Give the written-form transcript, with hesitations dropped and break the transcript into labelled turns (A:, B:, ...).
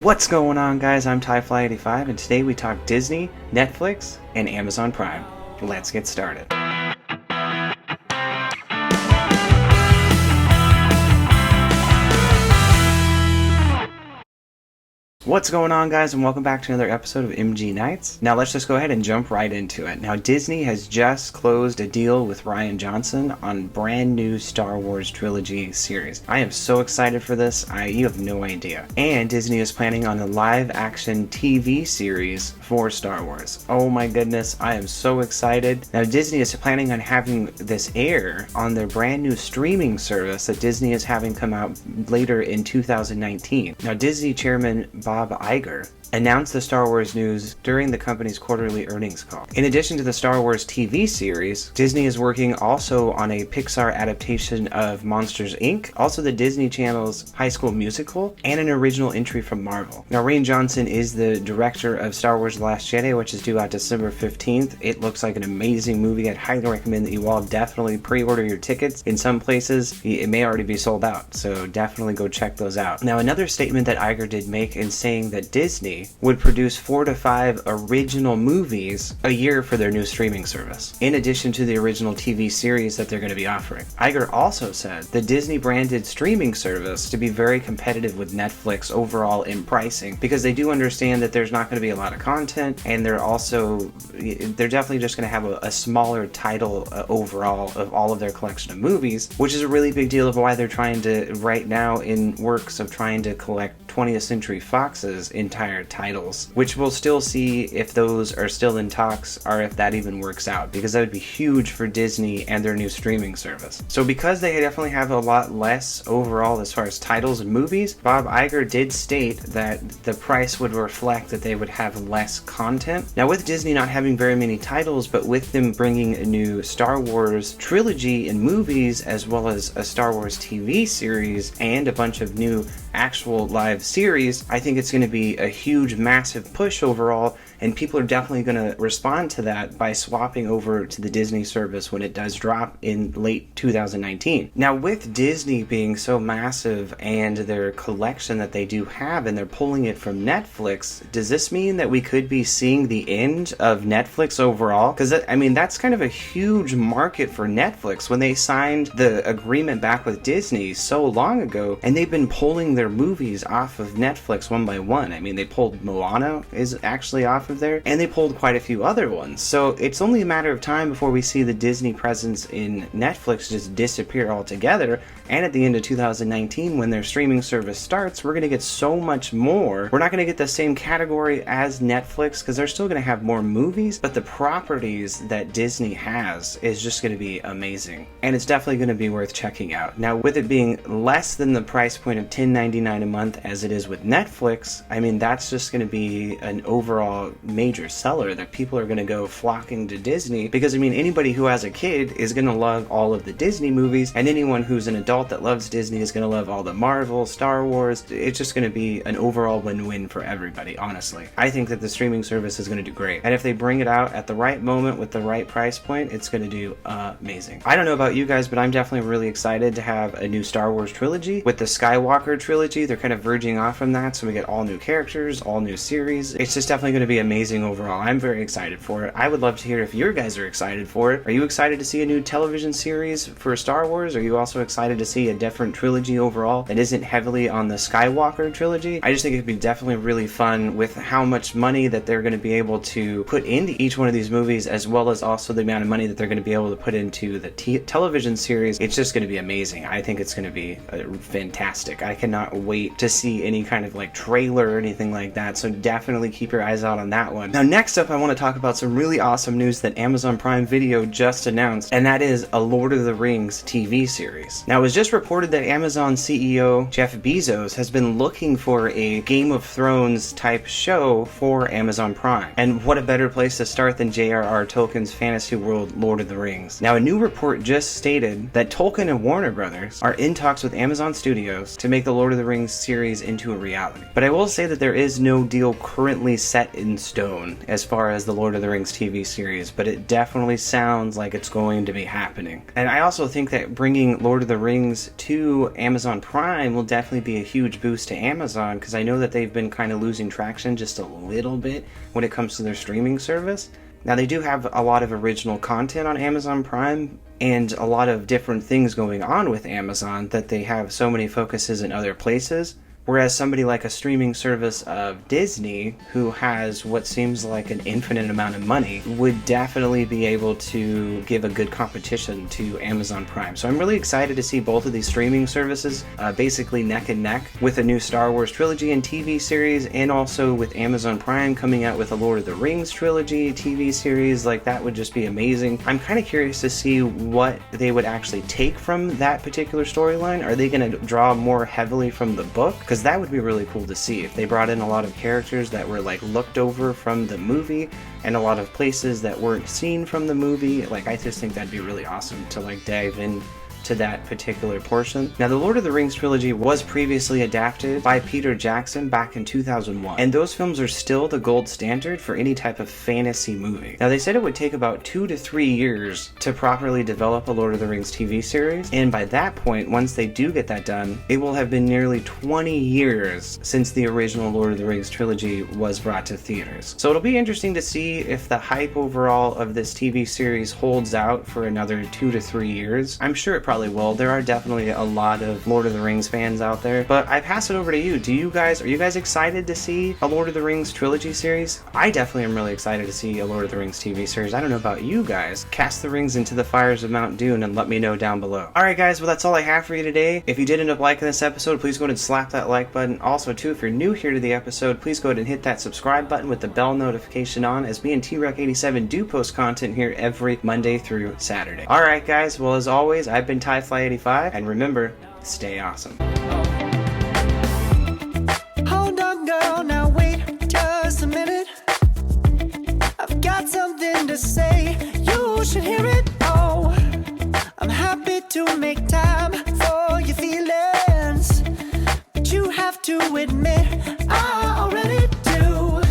A: What's going on, guys? I'm TyFly85, and today we talk Disney, Netflix, and Amazon Prime. Let's get started. What's going on, guys, and welcome back to another episode of MG Nights. Now let's just go ahead and jump right into it. Now Disney has just closed a deal with Rian Johnson on brand new Star Wars trilogy series. I am so excited for this, you have no idea. And Disney is planning on a live action TV series for Star Wars. Oh my goodness, I am so excited. Now Disney is planning on having this air on their brand new streaming service that Disney is having come out later in 2019. Now Disney chairman Bob Iger announced the Star Wars news during the company's quarterly earnings call. In addition to the Star Wars TV series, Disney is working also on a Pixar adaptation of Monsters, Inc., also the Disney Channel's High School Musical, and an original entry from Marvel. Now, Rian Johnson is the director of Star Wars The Last Jedi, which is due out December 15th. It looks like an amazing movie. I'd highly recommend that you all definitely pre-order your tickets. In some places, it may already be sold out, so definitely go check those out. Now, another statement that Iger did make in saying that Disney would produce 4 to 5 original movies a year for their new streaming service, in addition to the original TV series that they're going to be offering. Iger also said the Disney branded streaming service to be very competitive with Netflix overall in pricing, because they do understand that there's not going to be a lot of content, and they're definitely just going to have a smaller title overall of all of their collection of movies, which is a really big deal of why they're trying to, right now, in works of trying to collect 20th Century Fox's entire titles, which we'll still see if those are still in talks or if that even works out, because that would be huge for Disney and their new streaming service. So because they definitely have a lot less overall as far as titles and movies, Bob Iger did state that the price would reflect that they would have less content. Now with Disney not having very many titles, but with them bringing a new Star Wars trilogy in movies, as well as a Star Wars TV series and a bunch of new actual live series, I think it's going to be a huge, massive push overall, and people are definitely going to respond to that by swapping over to the Disney service when it does drop in late 2019. Now, with Disney being so massive and their collection that they do have, and they're pulling it from Netflix, does this mean that we could be seeing the end of Netflix overall? Because, I mean, that's kind of a huge market for Netflix. When they signed the agreement back with Disney so long ago, and they've been pulling their movies off of Netflix one by one. I mean, they pulled Moana is actually off of there, and they pulled quite a few other ones. So it's only a matter of time before we see the Disney presence in Netflix just disappear altogether. And at the end of 2019, when their streaming service starts, we're going to get so much more. We're not going to get the same category as Netflix, because they're still going to have more movies, but the properties that Disney has is just going to be amazing. And it's definitely going to be worth checking out. Now, with it being less than the price point of $10.99 a month as it is with Netflix, I mean, that's just going to be an overall major seller that people are going to go flocking to Disney, because I mean, anybody who has a kid is going to love all of the Disney movies, and anyone who's an adult that loves Disney is going to love all the Marvel, Star Wars. It's just going to be an overall win-win for everybody, honestly. I think that the streaming service is going to do great, and if they bring it out at the right moment with the right price point, it's going to do amazing. I don't know about you guys, but I'm definitely really excited to have a new Star Wars trilogy. With the Skywalker trilogy, they're kind of verging off from that, so we get all new characters, all new series. It's just definitely going to be amazing overall. I'm very excited for it. I would love to hear if you guys are excited for it. Are you excited to see a new television series for Star Wars? Are you also excited to see a different trilogy overall that isn't heavily on the Skywalker trilogy? I just think it'd be definitely really fun with how much money that they're going to be able to put into each one of these movies, as well as also the amount of money that they're going to be able to put into the television series. It's just going to be amazing. I think it's going to be fantastic. I cannot wait to see any kind of like trailer or anything like that, so definitely keep your eyes out on that one. Now next up, I want to talk about some really awesome news that Amazon Prime Video just announced, and that is a Lord of the Rings TV series. Now it was just reported that Amazon CEO Jeff Bezos has been looking for a Game of Thrones type show for Amazon Prime, and what a better place to start than J.R.R. Tolkien's fantasy world Lord of the Rings. Now a new report just stated that Tolkien and Warner Brothers are in talks with Amazon Studios to make the Lord of the Rings series into a reality. But I will say that there is no deal currently set in stone as far as the Lord of the Rings TV series, but it definitely sounds like it's going to be happening. And I also think that bringing Lord of the Rings to Amazon Prime will definitely be a huge boost to Amazon, because I know that they've been kind of losing traction just a little bit when it comes to their streaming service. Now, they do have a lot of original content on Amazon Prime and a lot of different things going on with Amazon that they have so many focuses in other places. Whereas somebody like a streaming service of Disney, who has what seems like an infinite amount of money, would definitely be able to give a good competition to Amazon Prime. So I'm really excited to see both of these streaming services basically neck and neck with a new Star Wars trilogy and TV series, and also with Amazon Prime coming out with a Lord of the Rings trilogy TV series. Like, that would just be amazing. I'm kind of curious to see what they would actually take from that particular storyline. Are they going to draw more heavily from the book? Because that would be really cool to see if they brought in a lot of characters that were like looked over from the movie and a lot of places that weren't seen from the movie. Like, I just think that'd be really awesome to like dive in to that particular portion. Now, the Lord of the Rings trilogy was previously adapted by Peter Jackson back in 2001, and those films are still the gold standard for any type of fantasy movie. Now, they said it would take about 2 to 3 years to properly develop a Lord of the Rings TV series, and by that point, once they do get that done, it will have been nearly 20 years since the original Lord of the Rings trilogy was brought to theaters. So it'll be interesting to see if the hype overall of this TV series holds out for another 2 to 3 years. I'm sure it probably will. There are definitely a lot of Lord of the Rings fans out there, but I pass it over to you. Are you guys excited to see a Lord of the Rings trilogy series? I definitely am really excited to see a Lord of the Rings TV series. I don't know about you guys. Cast the rings into the fires of Mount Doom and let me know down below. Alright guys, well that's all I have for you today. If you did end up liking this episode, please go ahead and slap that like button. Also too, if you're new here to the episode, please go ahead and hit that subscribe button with the bell notification on, as me and T-Rec87 do post content here every Monday through Saturday. Alright guys, well as always, I've been TieFly85, and remember, stay awesome.
B: Hold on, girl, now wait just a minute. I've got something to say, you should hear it. Oh, I'm happy to make time for your feelings, but you have to admit